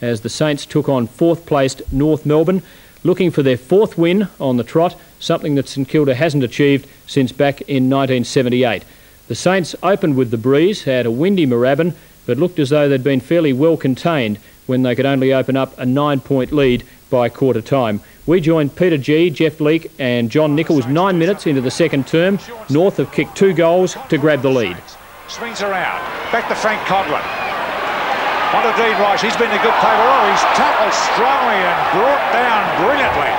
as the Saints took on fourth-placed North Melbourne, looking for their fourth win on the trot, something that St Kilda hasn't achieved since back in 1978. The Saints opened with the breeze, had a windy Moorabbin, but looked as though they'd been fairly well contained when they could only open up a 9-point lead by quarter time. We joined Peter G, Jeff Leake and John Nichols 9 minutes into the second term. North have kicked 2 goals to grab the lead. Swings around, back to Frank Codlin. On to Dean Rice, he's been a good player. Oh, he's tackled strongly and brought down brilliantly.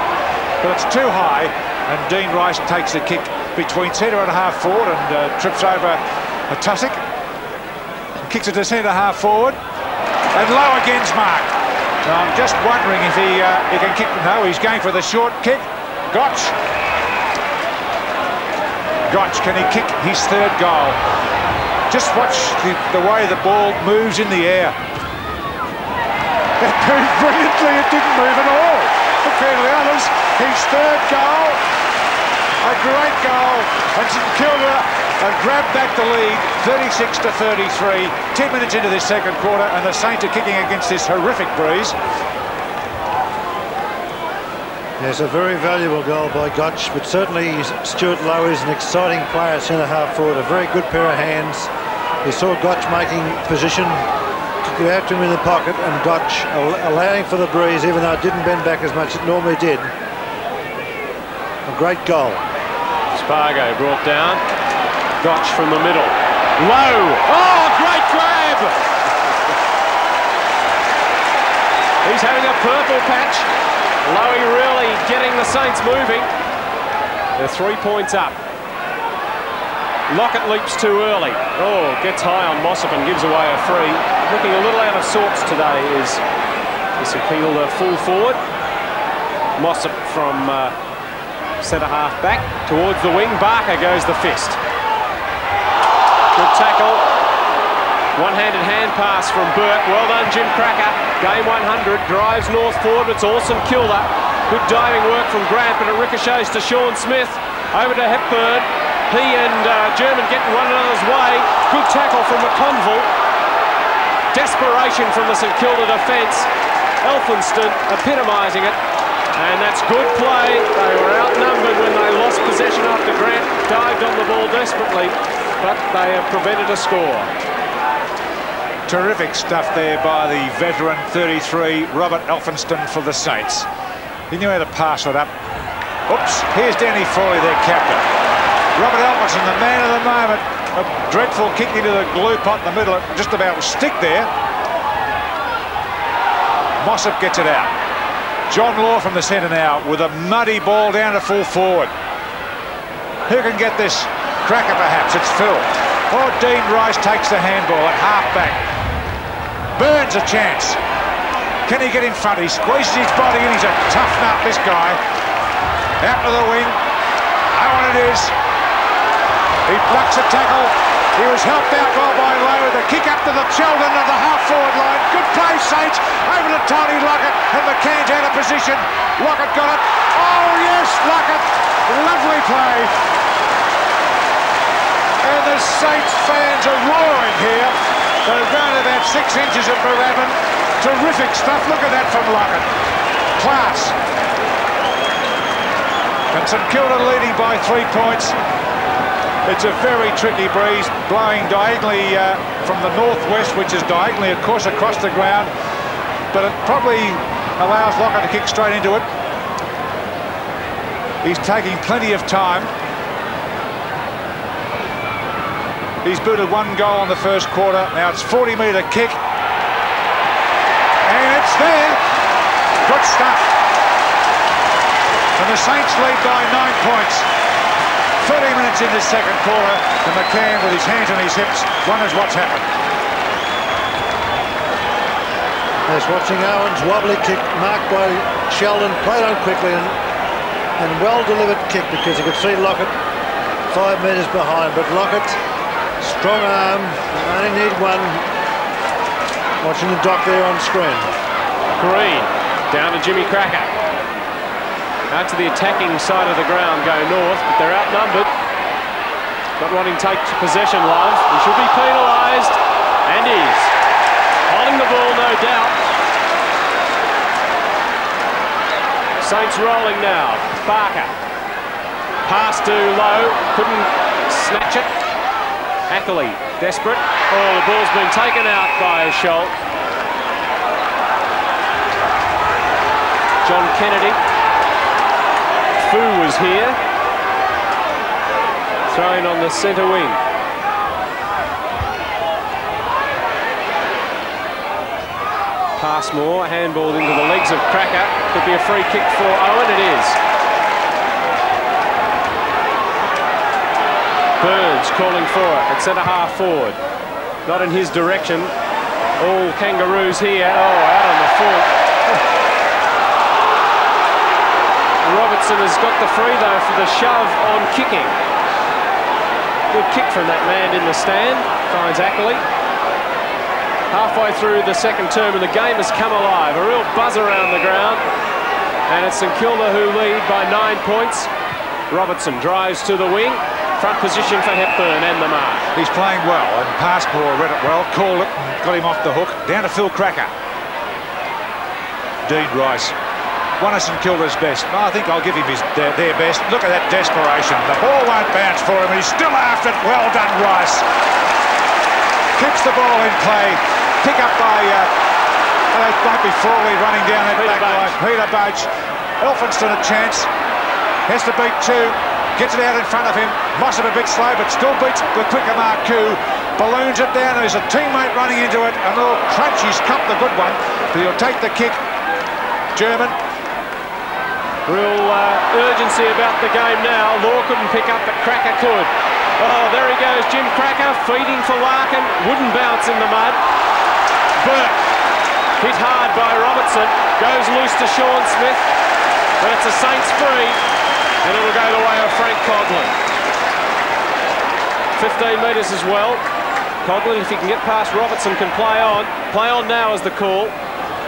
But it's too high, and Dean Rice takes a kick between centre and half forward and trips over a tussock. Kicks it to centre half forward, and low again's Mark. Now, I'm just wondering if he can kick. No, he's going for the short kick. Gotch, can he kick his third goal? Just watch the way the ball moves in the air. It moved brilliantly, it didn't move at all. Compared to the others, his third goal, a great goal. And St Kilda have grabbed back the lead, 36 to 33, 10 minutes into this second quarter, and the Saints are kicking against this horrific breeze. Yes, a very valuable goal by Gotch, but certainly Stuart Lowe is an exciting player, centre-half forward, a very good pair of hands. We saw Gotch making position, took it out to him in the pocket, and Gotch allowing for the breeze, even though it didn't bend back as much as it normally did. A great goal. Spargo brought down. Gotch from the middle. Lowe! Oh, great grab! He's having a purple patch. Lowe really getting the Saints moving. They're 3 points up. Lockett leaps too early. Oh, gets high on Mossop and gives away a free. Looking a little out of sorts today is St Kilda full forward. Mossop from centre-half back towards the wing. Barker goes the fist. Good tackle. One-handed hand pass from Burke. Well done, Jim Cracker. Game 100. Drives North forward. It's all St Kilda. Good diving work from Grant, but it ricochets to Sean Smith. Over to Hepburn. He and German getting one another's way. Good tackle from McConville. Desperation from the St Kilda defence. Elphinston epitomising it. And that's good play. They were outnumbered when they lost possession after Grant dived on the ball desperately, but they have prevented a score. Terrific stuff there by the veteran 33, Robert Elphinston for the Saints. He knew how to pass it up. Oops, here's Danny Foley, their captain. Robert Elphinston, the man of the moment. A dreadful kick into the glue pot in the middle, just about stick there. Mossop gets it out. John Law from the centre now with a muddy ball down to full forward. Who can get this? Cracker perhaps, it's Phil. Oh, Dean Rice takes the handball at half back. Burns a chance. Can he get in front? He squeezes his body in. He's a tough nut, this guy. Out to the wing. Oh, and it is. He blocks a tackle. He was helped out well by Lowe. The kick up to the Sheldon of the half-forward line. Good play, Saints. Over to Tony Lockett. And McCann's out of position. Lockett got it. Oh, yes, Lockett. Lovely play. And the Saints fans are roaring here. They've gone about 6 inches at Moorabbin. Terrific stuff. Look at that from Lockett. Class. And St Kilda leading by 3 points. It's a very tricky breeze blowing diagonally from the northwest, which is diagonally, of course, across the ground. But it probably allows Lockett to kick straight into it. He's taking plenty of time. He's booted 1 goal in the first quarter. Now it's 40-metre kick. And it's there. Good stuff. And the Saints lead by 9 points. 30 minutes in this second quarter. And McCann, with his hands on his hips, wonders what's happened. As watching Owen's wobbly kick marked by Sheldon, played on quickly and well-delivered kick, because you could see Lockett 5 metres behind. But Lockett, strong arm, only need one. Watching the doc there on screen. Green, down to Jimmy Cracker. Out to the attacking side of the ground, go North, but they're outnumbered. Not wanting to take possession, Love. He should be penalised, and is. Holding the ball, no doubt. Saints rolling now. Barker. Pass to Lowe. Couldn't snatch it. Ackley, desperate. Oh, the ball's been taken out by Scholl. John Kennedy. Fu was here. Thrown on the centre wing. Passmore, handballed into the legs of Cracker. Could be a free kick for Owen, it is. Burns calling for it at centre-half forward. Not in his direction. All Kangaroos here. Oh, out on the full. Robertson has got the free, though, for the shove on kicking. Good kick from that man in the stand. Finds Ackley. Halfway through the second term and the game has come alive. A real buzz around the ground. And it's St Kilda who lead by 9 points. Robertson drives to the wing. Front position for Hepburn and the mark. He's playing well, and Passmore read it well, called it, and got him off the hook. Down to Phil Cracker. Dean Rice. One of St Kilda's best. I think I'll give him their best. Look at that desperation. The ball won't bounce for him. He's still after it. Well done, Rice. Keeps the ball in play. Pick up by, might be Frawley running down that back line. Peter Budge. Elphinston a chance. Has to beat two. Gets it out in front of him. Mossop a bit slow, but still beats the quicker Marcoux. Balloons it down. There's a teammate running into it. A little crunch. He's copped the good one, but he'll take the kick. German. Real urgency about the game now. Law couldn't pick up, but Cracker could. Oh, there he goes, Jim Cracker, feeding for Larkin. Wouldn't bounce in the mud. Burke, hit hard by Robertson. Goes loose to Sean Smith. But it's a Saints free. And it'll go the way of Frank Coughlin. 15 metres as well. Coughlin, if he can get past Robertson, can play on. Play on now is the call.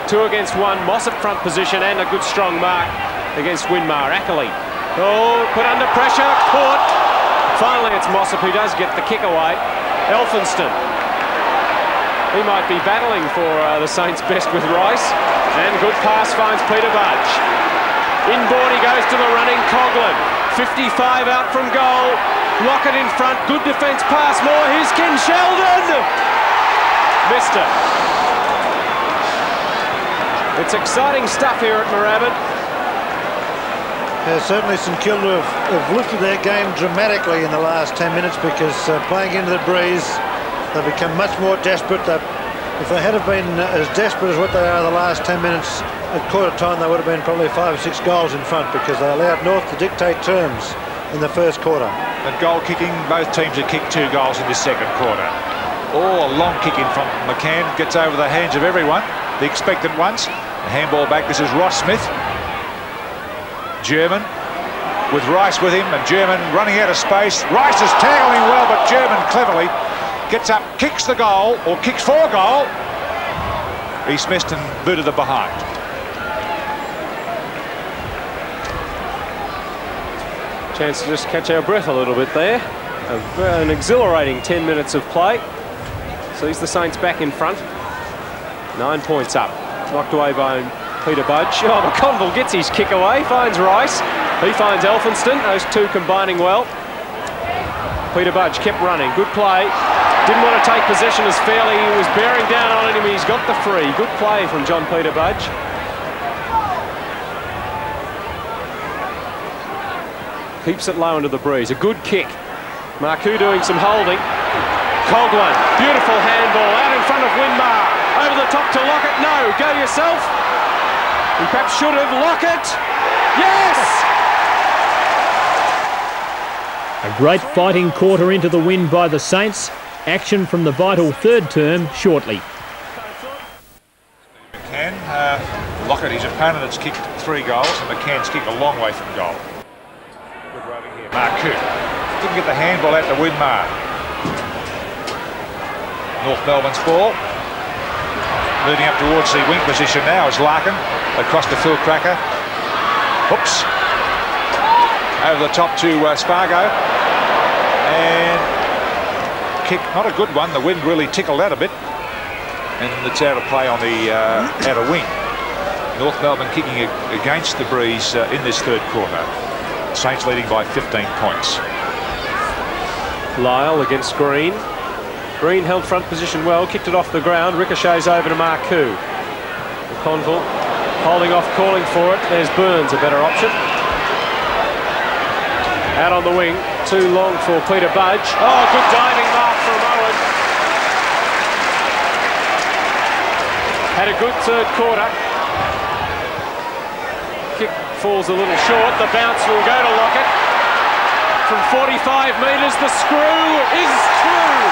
2 against 1. Mossop front position and a good strong mark against Winmar. Ackley. Oh, put under pressure. Caught. Finally, it's Mossop who does get the kick away. Elphinston. He might be battling for the Saints' best with Rice. And good pass finds Peter Budge. Inboard he goes to the running Coughlin. 55 out from goal. Lockett in front. Good defence pass. More. Here's Ken Sheldon. Missed it. It's exciting stuff here at Moorabbin. Certainly St Kilda have lifted their game dramatically in the last 10 minutes because playing into the breeze, they've become much more desperate. If they had been as desperate as what they are the last 10 minutes, at quarter time they would have been probably 5 or 6 goals in front because they allowed North to dictate terms in the first quarter. And goal kicking, both teams have kicked 2 goals in this second quarter. Oh, a long kick in from McCann, gets over the hands of everyone, the expected ones. A handball back, this is Ross Smith. German with Rice with him, and German running out of space. Rice is tackling well, but German cleverly gets up, kicks the goal, or kicks for a goal. He's missed and booted it behind. Chance to just catch our breath a little bit there. An exhilarating 10 minutes of play. Sees the Saints back in front. 9 points up. Knocked away by Peter Budge. Oh, McConville gets his kick away, finds Rice. He finds Elphinston. Those two combining well. Peter Budge kept running. Good play. Didn't want to take possession as fairly. He was bearing down on him. He's got the free. Good play from John Peter Budge. Keeps it low into the breeze. A good kick. Marcoux doing some holding. Coughlin. Beautiful handball out in front of Winmar. Over the top to Lockett. No, go yourself. He perhaps should have. Lockett. Yes! A great fighting quarter into the win by the Saints. Action from the vital third term shortly. McCann, Lockett, his opponent, has kicked 3 goals, and McCann's kicked a long way from goal. Good roving here. Marcoux didn't get the handball out to Winmar. North Melbourne's ball. Moving up towards the wing position now is Larkin. Across to Phil Cracker. Oops. Over the top to Spargo. And kick, not a good one. The wind really tickled out a bit. And it's out of play on the outer wing. North Melbourne kicking against the breeze in this third quarter. Saints leading by 15 points. Lyle against Green. Green held front position well, kicked it off the ground, ricochets over to Marcoux. Conville holding off, calling for it. There's Burns, a better option. Out on the wing, too long for Peter Budge. Oh, good diving mark from Owen. Had a good third quarter. Kick falls a little short. The bounce will go to Lockett. From 45 metres, the screw is true.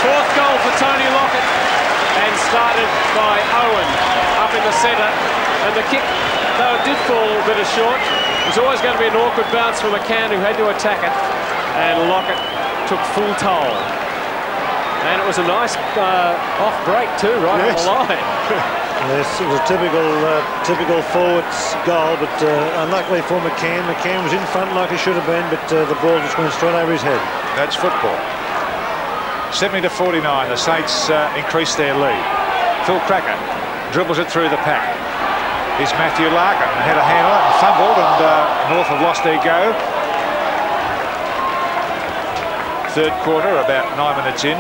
Fourth goal for Tony Lockett, and started by Owen up in the centre. And the kick, though it did fall a bit short, it was always going to be an awkward bounce from McCann, who had to attack it. And Lockett took full toll. And it was a nice off break too, right on the line. Yes, it was a typical forwards goal, but unluckily for McCann. McCann was in front like he should have been, but the ball just went straight over his head. That's football. 70-49, the Saints increase their lead. Phil Cracker dribbles it through the pack. Here's Matthew Larkin, had a hand on it and fumbled, and North have lost their go. Third quarter, about 9 minutes in.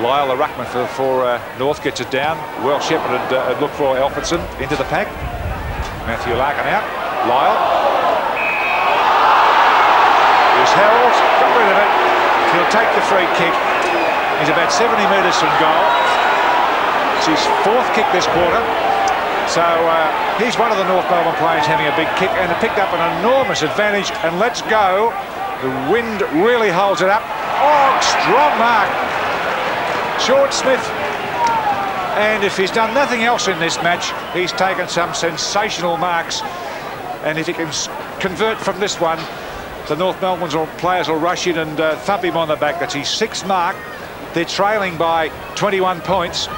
Lyle, the ruckman for North, gets it down. Well shepherded look for Alfredson into the pack. Matthew Larkin out. Lyle. Here's Harold, got rid of it. He'll take the free kick. He's about 70 metres from goal. It's his fourth kick this quarter. So he's one of the North Melbourne players having a big kick, and it picked up an enormous advantage. And let's go. The wind really holds it up. Oh, strong mark. George Smith. And if he's done nothing else in this match, he's taken some sensational marks. And if he can convert from this one, the North Melbourne players will rush in and thump him on the back. That's his sixth mark. They're trailing by 21 points.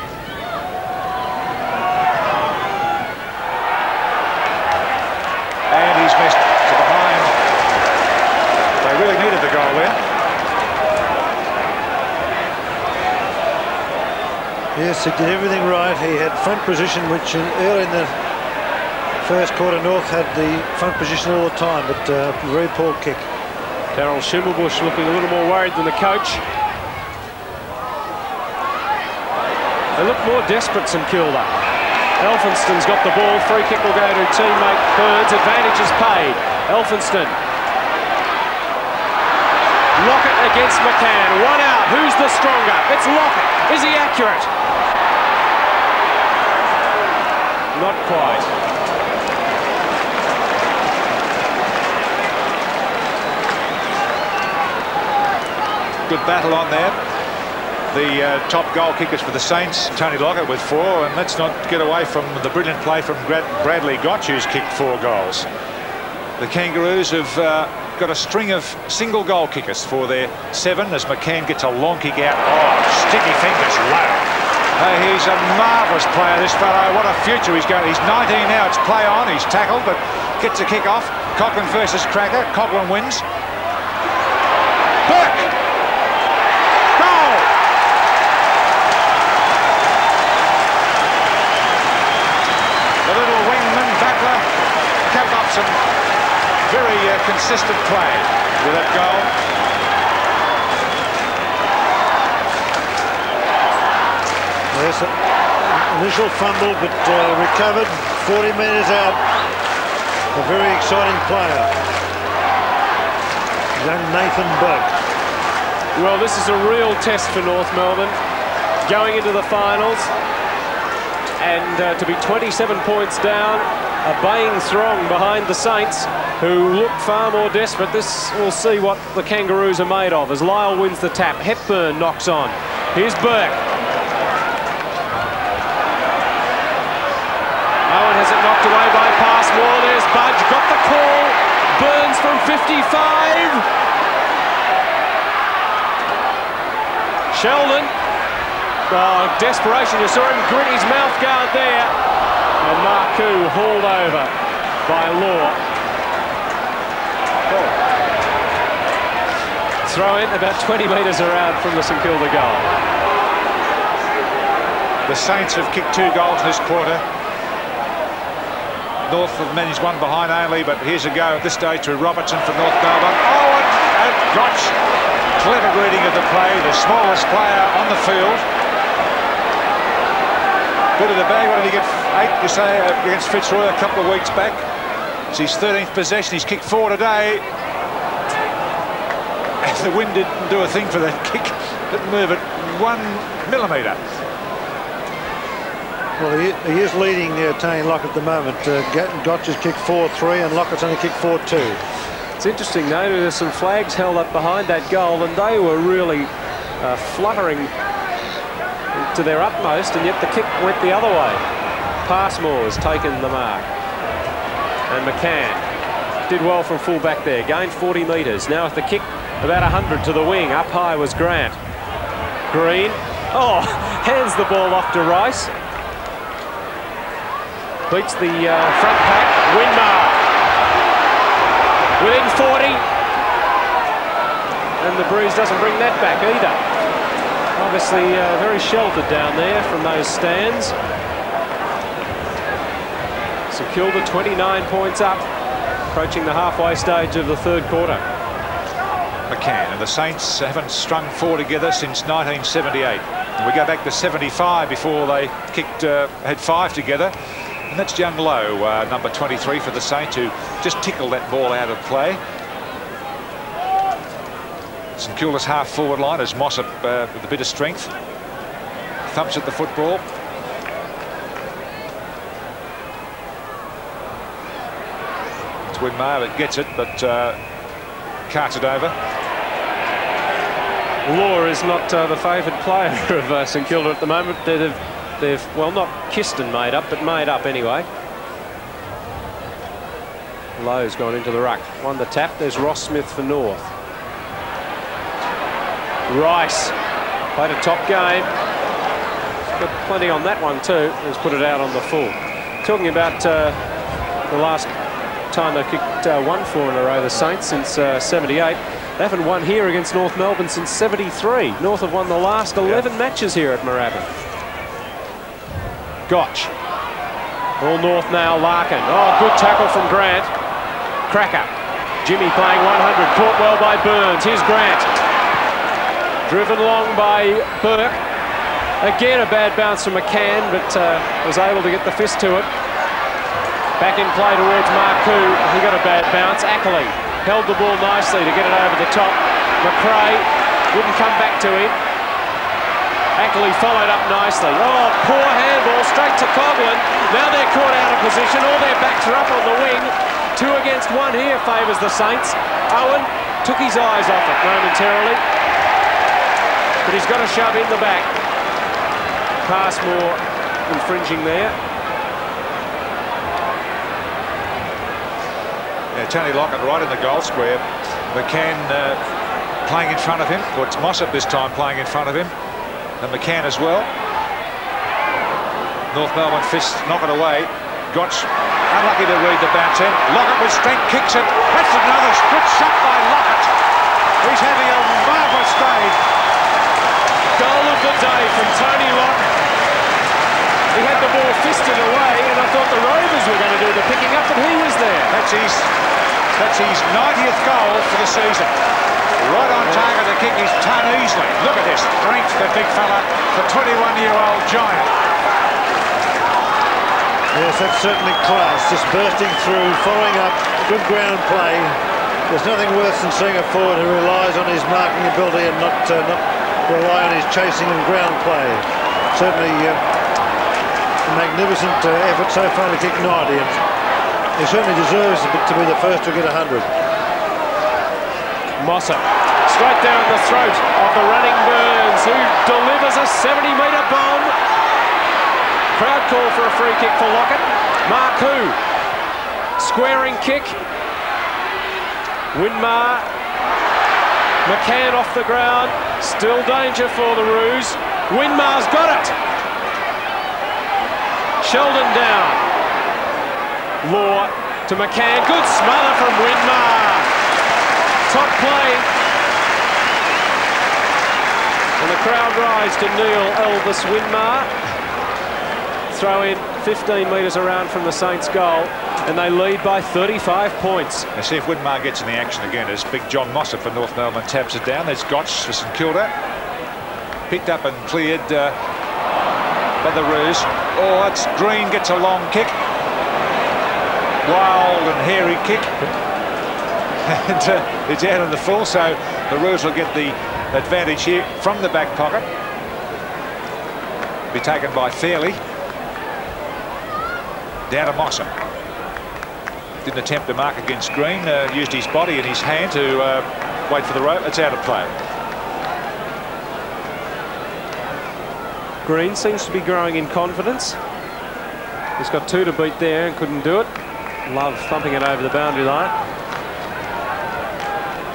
And he's missed to behind. They really needed the goal there. Yes, he did everything right. He had front position, which early in the first quarter, North had the front position all the time, but very poor kick. Darryl Schimmelbusch looking a little more worried than the coach. They look more desperate, St.Kilda. Elphinston's got the ball. Free kick will go to teammate Burns. Advantage is paid. Elphinston. Lockett against McCann. One out. Who's the stronger? It's Lockett. Is he accurate? Not quite. Good battle on there. The top goal kickers for the Saints, Tony Lockett with 4, and let's not get away from the brilliant play from Bradley Gotch, who's kicked 4 goals. The Kangaroos have got a string of single goal kickers for their 7 as McCann gets a long kick out. Oh, sticky fingers low. He's a marvellous player, this fellow. What a future he's got. He's 19 now. It's play on. He's tackled, but gets a kick off. Coughlin versus Cracker. Coughlin wins. Burke! Goal! The little wingman battler kept up some very consistent play with that goal. Yes, initial fumble, but recovered 40 metres out. A very exciting player, young Nathan Burke. Well, this is a real test for North Melbourne going into the finals, and to be 27 points down, a baying throng behind the Saints, who look far more desperate. This, we'll see what the Kangaroos are made of as Lyle wins the tap. Hepburn knocks on. Here's Burke. Owen has it knocked away by Passmore. There's Budge, got the call. Burns from 55. Sheldon. Oh, desperation. You saw him grit his mouth guard there. And Marcoux hauled over by Law. Oh. throw in about 20 metres around from the St Kilda goal. The Saints have kicked 2 goals this quarter. North have managed one behind only, but here's a go at this stage to Robertson for North Melbourne. Oh, and Gotch. Clever reading of the play, the smallest player on the field. Bit of the bag. What did he get? 8, you say, against Fitzroy a couple of weeks back. It's his 13th possession. He's kicked 4 today. And the wind didn't do a thing for that kick. Didn't move it 1 millimetre. Well, he is leading Tony Lockett at the moment. Gotch has kicked 4-3 and Lockett's only kicked 4-2. It's interesting, though, there's some flags held up behind that goal, and they were really fluttering to their utmost, and yet the kick went the other way. Passmore has taken the mark. And McCann did well from full back there, gained 40 metres. Now with the kick about 100 to the wing, up high was Grant. Green, oh, hands the ball off to Rice. Beats the front pack. Winmar within 40, and the breeze doesn't bring that back either. Obviously very sheltered down there from those stands. St Kilda 29 points up, approaching the halfway stage of the 3rd quarter. McCann and the Saints haven't strung 4 together since 1978. And we go back to 75 before they had 5 together. And that's Young Lowe, number 23 for the Saints, who just tickled that ball out of play. St Kilda's half-forward line as Mossop with a bit of strength. Thumps at the football. It's Winmar that gets it, but carts it over. Law is not the favoured player of St Kilda at the moment. They've, well, not kissed and made up, but made up anyway. Lowe's gone into the ruck. Won the tap. There's Ross Smith for North. Rice played a top game. Got plenty on that one too. He's put it out on the full. Talking about the last time they kicked 1-4 in a row, the Saints, since 78. They haven't won here against North Melbourne since 73. North have won the last 11 matches here at Moorabbin. Gotch. All North now, Larkin. Oh, good tackle from Grant. Cracker. Jimmy playing 100. Caught well by Burns. Here's Grant. Driven long by Burke. Again, a bad bounce from McCann, but was able to get the fist to it. Back in play towards Marcoux. He got a bad bounce. Ackley held the ball nicely to get it over the top. McRae wouldn't come back to him. Ackley followed up nicely. Oh, poor handball straight to Coughlin. Now they're caught out of position. All their backs are up on the wing. 2 against 1 here favours the Saints. Owen took his eyes off it momentarily, but he's got to shove in the back. Passmore infringing there. Yeah, Tony Lockett right in the goal square. McCann playing in front of him. Well, it's Mossop this time playing in front of him. And McCann as well. North Melbourne fist knock it away. Gotch unlucky to read the bounce in. Lockett with strength kicks it. That's another good shot by Lockett. He's having a marvellous day. Goal of the day from Tony Lockett. He had the ball fisted away, and I thought the Rovers were going to do the picking up, but he was there. That's his 90th goal for the season. Right on target to kick his ton easily. Look at this strength, the big fella, the 21-year-old giant. Yes, that's certainly class. Just bursting through, following up, good ground play. There's nothing worse than seeing a forward who relies on his marking ability and not rely on his chasing and ground play. Certainly a magnificent effort so far to kick 90, and he certainly deserves to be the first to get 100. Mossop straight down the throat of the running Burns, who delivers a 70-metre bomb. Crowd call for a free kick for Lockett. Marcoux, squaring kick. Winmar. McCann off the ground. Still danger for the Roos. Winmar's got it. Sheldon down. Law to McCann. Good smother from Winmar. Top play strides to Neil Elvis Winmar. Throw in 15 metres around from the Saints' goal, and they lead by 35 points. Let's see if Winmar gets in the action again as big John Mossop for North Melbourne taps it down. There's Gotch for St Kilda. Picked up and cleared by the Roos. Oh, that's Green gets a long kick. Wild and hairy kick. And it's out of the full, so the Roos will get the advantage here from the back pocket. Be taken by Fairley. Down to Mossop. Didn't attempt to mark against Green, used his body and his hand to wait for the rope. It's out of play. Green seems to be growing in confidence. He's got 2 to beat there and couldn't do it. Love thumping it over the boundary line.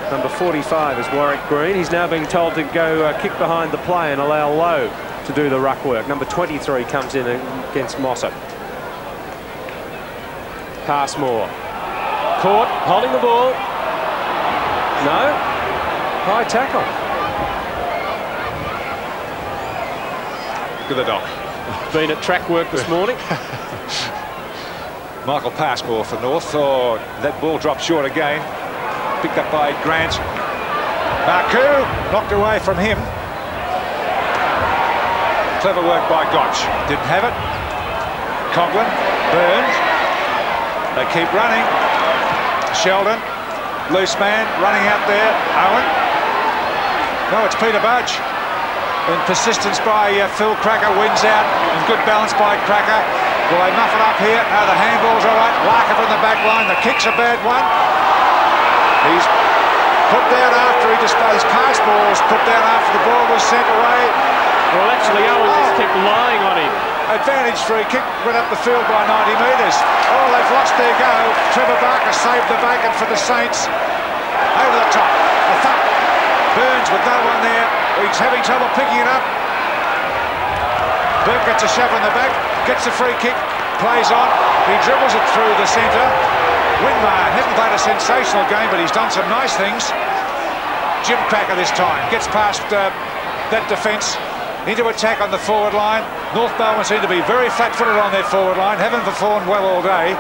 Number 45 is Warwick Green. He's now being told to go kick behind the play and allow Lowe to do the ruck work. Number 23 comes in against Mossop. Passmore. Caught, holding the ball. No. High tackle. Look at the dock. Been at track work this morning. Michael Passmore for North. Oh, that ball dropped short again. Picked up by Grant. Marcoux knocked away from him. Clever work by Gotch. Didn't have it. Conklin. Burns. They keep running. Sheldon. Loose man running out there. Owen. No, it's Peter Budge. And persistence by Phil Cracker wins out. And good balance by Cracker. Will they muff it up here? No, the handball's all right. Lockett from the back line. The kick's a bad one. He's put down after his pass ball was put down after the ball was sent away. Well, actually, Owen just kept lying on him. Advantage free kick, went up the field by 90 metres. Oh, they've lost their go. Trevor Barker saved the bacon for the Saints. Over the top. A thump. Burns with no one there. He's having trouble picking it up. Burke gets a shove in the back, gets the free kick, plays on. He dribbles it through the centre. Winmar hasn't played a sensational game, but he's done some nice things. Jim Cracker this time gets past that defence into attack on the forward line. North Melbourne seem to be very flat-footed on their forward line, haven't performed well all day.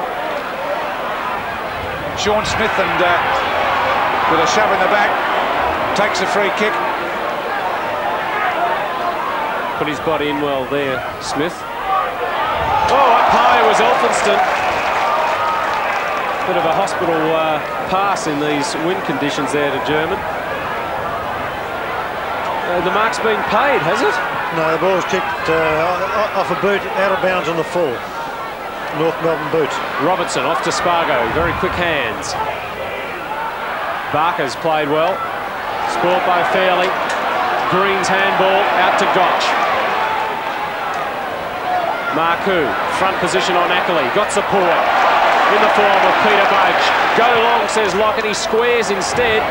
Sean Smith and with a shove in the back takes a free kick. Put his body in well there, Smith. Oh, up high was Elphinston. Bit of a hospital pass in these wind conditions there to German. The mark's been paid, has it? No, the ball's kicked off a boot, out of bounds on the full. North Melbourne boot. Robertson off to Spargo, very quick hands. Barker's played well. Sport by Fairley. Green's handball out to Gotch. Marcoux, front position on Ackley, got support in the form of Peter Budge. Go long, says Lockett, he squares instead.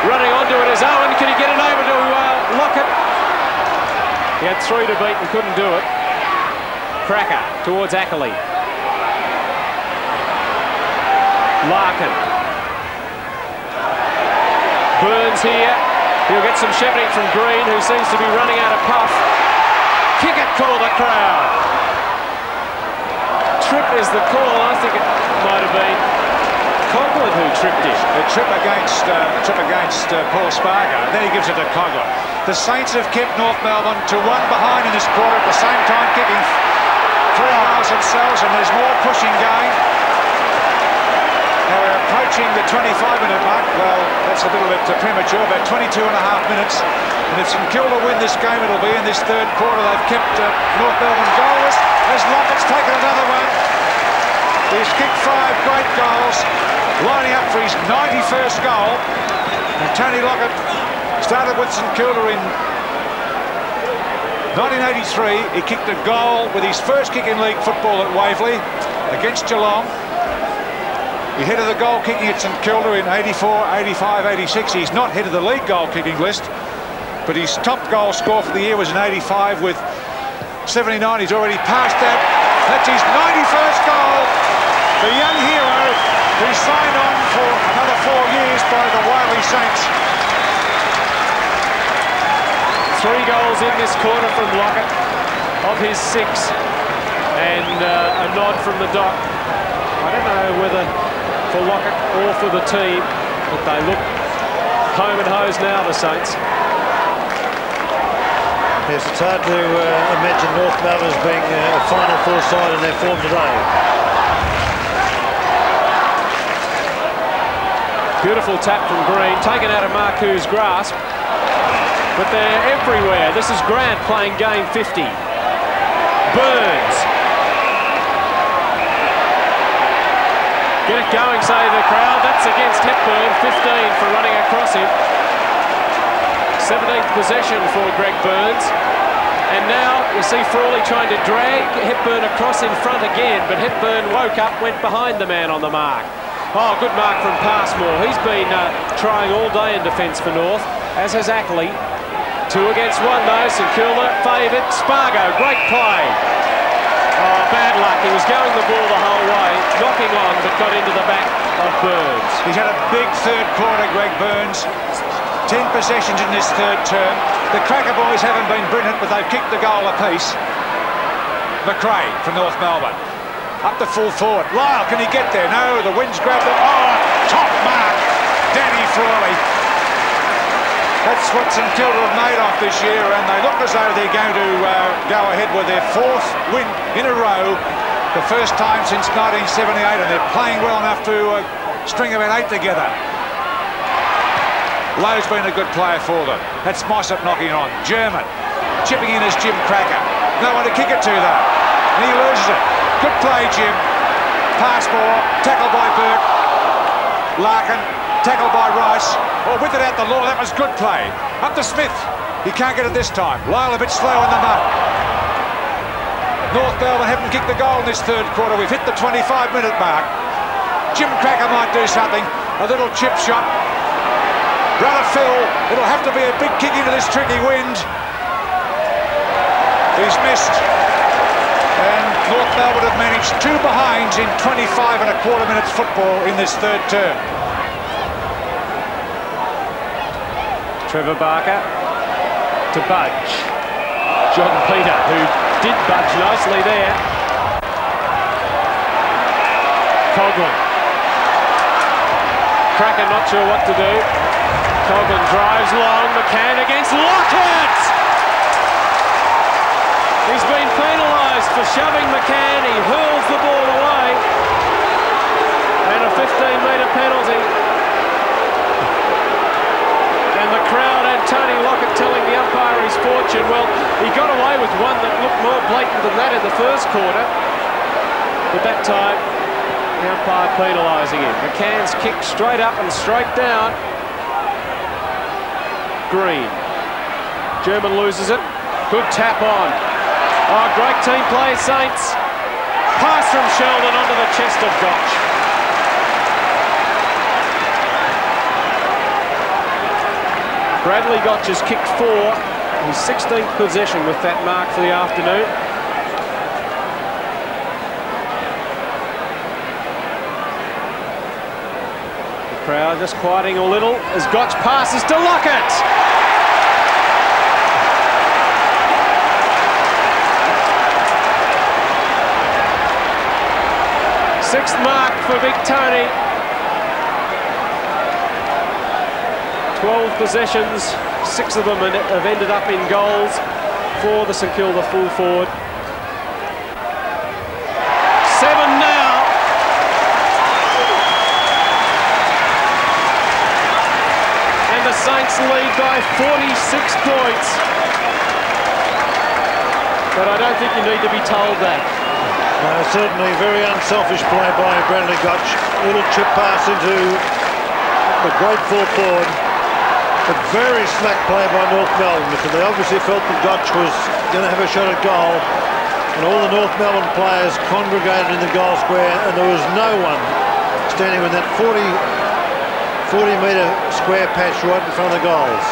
Running onto it is Owen, can he get it over to Lockett? He had 3 to beat and couldn't do it. Cracker towards Ackley. Larkin. Burns here, he'll get some shepherding from Green, who seems to be running out of puff. Kick it, call the crowd. Trip is the call. I think it might have been Conklin who tripped him. A trip against Paul Spargo. Then he gives it to Conklin. The Saints have kept North Melbourne to 1 behind in this quarter, at the same time kicking 3 miles themselves, and there's more pushing going. Now we're approaching the 25-minute mark. Well, that's a little bit premature, about 22 and a half minutes. And if St Kilda win this game, it'll be in this 3rd quarter. They've kept North Melbourne goalless. As Lockett's taken another one. He's kicked 5 great goals, lining up for his 91st goal. And Tony Lockett started with St Kilda in 1983. He kicked a goal with his first kick in league football at Waverley against Geelong. He headed the goal kicking at St Kilda in 84, 85, 86. He's not headed the league goal kicking list, but his top goal score for the year was in 85 with 79. He's already passed that. That's his 91st goal. The young hero who signed on for another 4 years by the Waverley Saints. 3 goals in this quarter from Lockett, of his 6, and a nod from the doc. I don't know whether for Lockett or for the team, but they look home and hose now, the Saints. Yes, it's hard to imagine North Melbourne as being a Final Four side in their form today. Beautiful tap from Green, taken out of Marcou's grasp, but they're everywhere. This is Grant playing game 50. Burns. Get it going, say the crowd. That's against Hepburn, 15 for running across him. 17th possession for Greg Burns. And now you see Frawley trying to drag Hepburn across in front again, but Hepburn woke up, went behind the man on the mark. Oh, good mark from Passmore. He's been trying all day in defence for North, as has Ackley. 2 against 1 though, St Kilda favoured. Spargo, great play. Oh, bad luck. He was going the ball the whole way, knocking on, but got into the back of Burns. He's had a big third quarter, Greg Burns. 10 possessions in this third term. The Cracker boys haven't been brilliant, but they've kicked the goal apiece. McRae from North Melbourne. Up to full forward. Lyle, can he get there? No, the wind's grabbed him. Oh, top mark. Danny Frawley. That's what St Kilda have made off this year, and they look as though they're going to go ahead with their 4th win in a row. The first time since 1978, and they're playing well enough to string about 8 together. Lowe's been a good player for them. That's Mossop knocking on. German chipping in as Jim Cracker. No one to kick it to though. And he loses it. Good play, Jim. Pass ball. Tackled by Burke. Larkin. Tackled by Rice. Oh, with it out the law. That was good play. Up to Smith. He can't get it this time. Lyle a bit slow in the mud. North Melbourne haven't kicked the goal in this third quarter. We've hit the 25-minute mark. Jim Cracker might do something. A little chip shot. Brother Phil, it'll have to be a big kick into this tricky wind. He's missed. And North Melbourne have managed 2 behinds in 25 and a quarter minutes football in this third term. Trevor Barker to Budge. John Peter, who did budge nicely there. Coghlan. Cracker not sure what to do. Coghlan drives long. McCann against Lockett. He's been penalised for shoving McCann. He hurls the ball away. And a 15-metre penalty. And the crowd and Tony Lockett telling the umpire his fortune. Well, he got away with one that looked more blatant than that in the first quarter. But that time, the umpire penalising him. McCann's kick straight up and straight down. Green. German loses it. Good tap on. Oh, great team play, Saints. Pass from Sheldon onto the chest of Gotch. Bradley Gotch has kicked 4. His 16th possession with that mark for the afternoon. The crowd just quieting a little as Gotch passes to Lockett. Sixth mark for Big Tony. 12 possessions, 6 of them have ended up in goals for the St Kilda full forward. 7 now. And the Saints lead by 46 points. But I don't think you need to be told that. No, certainly very unselfish play by Bradley Gotch. Little chip pass into the great full forward. A very slack play by North Melbourne because they obviously felt that Gotch was going to have a shot at goal. And all the North Melbourne players congregated in the goal square and there was no one standing in that 40-metre square patch right in front of the goals.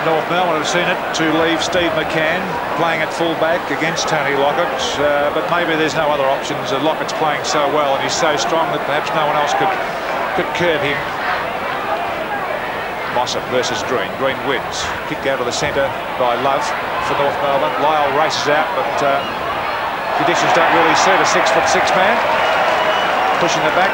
North Melbourne have seen it to leave Steve McCann playing at full-back against Tony Lockett, but maybe there's no other options. Lockett's playing so well and he's so strong that perhaps no one else could curb him. Mossop versus Green. Green wins. Kick out to the centre by Love for North Melbourne. Lyle races out, but conditions don't really suit a 6'6" man. Pushing it back.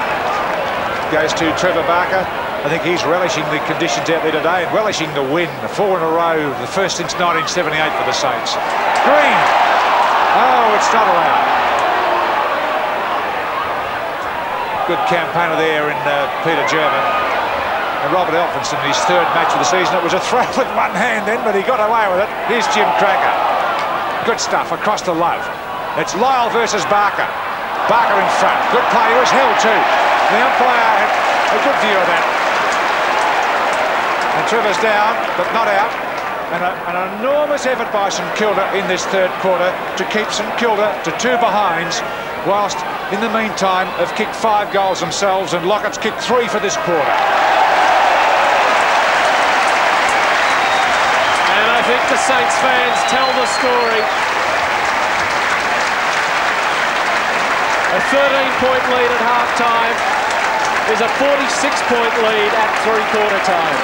Goes to Trevor Barker. I think he's relishing the conditions out there today and relishing the win. 4 in a row, the first since 1978 for the Saints. Green. Oh, it's not allowed. Good campaigner there in Peter German. And Robert Elphinson, his third match of the season. It was a throw with one hand then, but he got away with it. Here's Jim Cracker. Good stuff across to Love. It's Lyle versus Barker. Barker in front. Good play. He was held too. The umpire had a good view of that. And Trevor's down, but not out. And an enormous effort by St Kilda in this third quarter to keep St Kilda to 2 behinds, whilst in the meantime have kicked 5 goals themselves, and Lockett's kicked 3 for this quarter. I think the Saints fans tell the story. A 13-point lead at half-time is a 46-point lead at three-quarter time.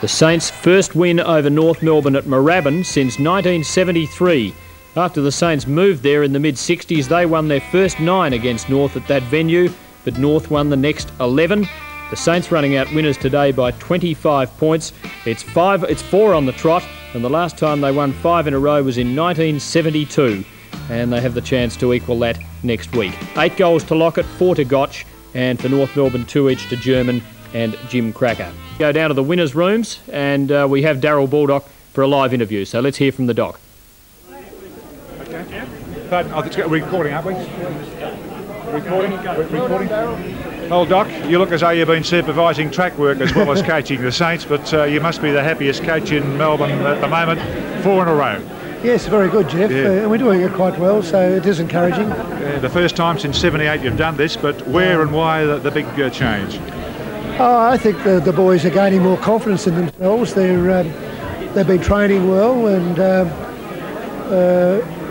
The Saints' first win over North Melbourne at Moorabbin since 1973. After the Saints moved there in the mid-60s, they won their first 9 against North at that venue, but North won the next 11. The Saints running out winners today by 25 points. It's 4 on the trot, and the last time they won 5 in a row was in 1972, and they have the chance to equal that next week. 8 goals to Lockett, 4 to Gotch, and for North Melbourne 2 each to German and Jim Cracker. Go down to the winners' rooms, and we have Darryl Baldock for a live interview, so let's hear from the doc. Okay. We're recording, aren't we? Recording. Well, Doc, you look as though you've been supervising track work as well as coaching the Saints, but you must be the happiest coach in Melbourne at the moment. 4 in a row. Yes, very good, Jeff. Yeah. We're doing it quite well, so it is encouraging. The first time since '78 you've done this, but where and why the big change? Oh, I think the boys are gaining more confidence in themselves. They've been training well, and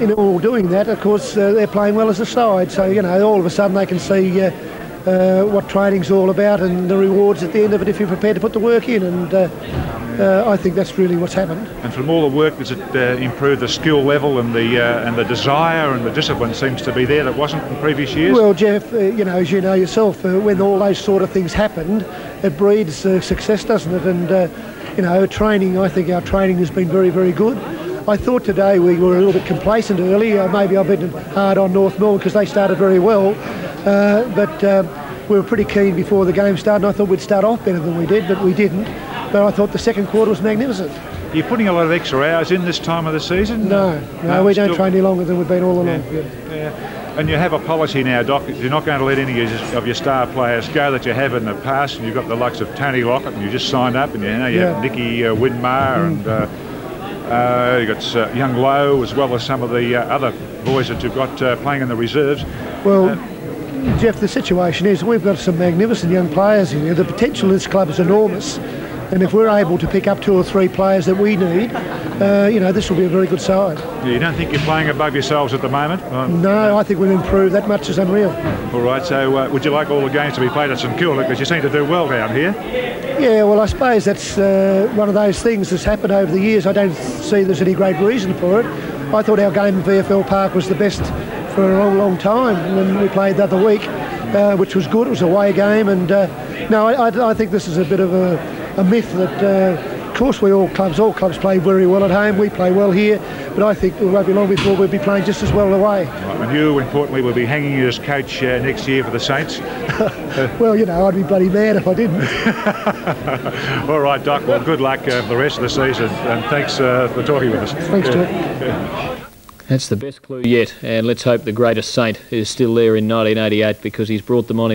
in all doing that, of course, they're playing well as a side. So, you know, all of a sudden they can see what training's all about and the rewards at the end of it if you're prepared to put the work in. And I think that's really what's happened. And from all the work, does it improve the skill level and the desire and the discipline seems to be there that wasn't in previous years? Well, Jeff, you know, as you know yourself, when all those sort of things happened, it breeds success, doesn't it? And you know, training. I think our training has been very, very good. I thought today we were a little bit complacent early. Maybe I've been hard on North Melbourne because they started very well, but we were pretty keen before the game started. And I thought we'd start off better than we did, but we didn't. But I thought the second quarter was magnificent. Are you putting a lot of extra hours in this time of the season? No, we don't train any longer than we've been all along. Yeah. And you have a policy now, Doc, you're not going to let any of your star players go that you have in the past. And you've got the likes of Tony Lockett, and you just signed up, and you have Nicky Winmar, and you've got young Lowe, as well as some of the other boys that you've got playing in the reserves. Well, Jeff, the situation is we've got some magnificent young players in here. The potential of this club is enormous. And if we're able to pick up 2 or 3 players that we need, you know, this will be a very good side. Yeah, you don't think you're playing above yourselves at the moment? No, I think we've improved that much is unreal. All right, so would you like all the games to be played at St Kilda, because you seem to do well down here? Yeah, well, I suppose that's one of those things that's happened over the years. I don't see there's any great reason for it. I thought our game at VFL Park was the best for a long, long time when we played the other week, which was good. It was a away game, and no, I think this is a bit of a myth that, of course, all clubs play very well at home. We play well here, but I think it won't be long before we'll be playing just as well away. Right, and you, importantly, will be hanging you as coach next year for the Saints. Well, you know, I'd be bloody mad if I didn't. All right, Doc. Well, good luck for the rest of the season, and thanks for talking with us. Thanks, Jeff. That's the best clue yet, and let's hope the greatest Saint is still there in 1988, because he's brought them on in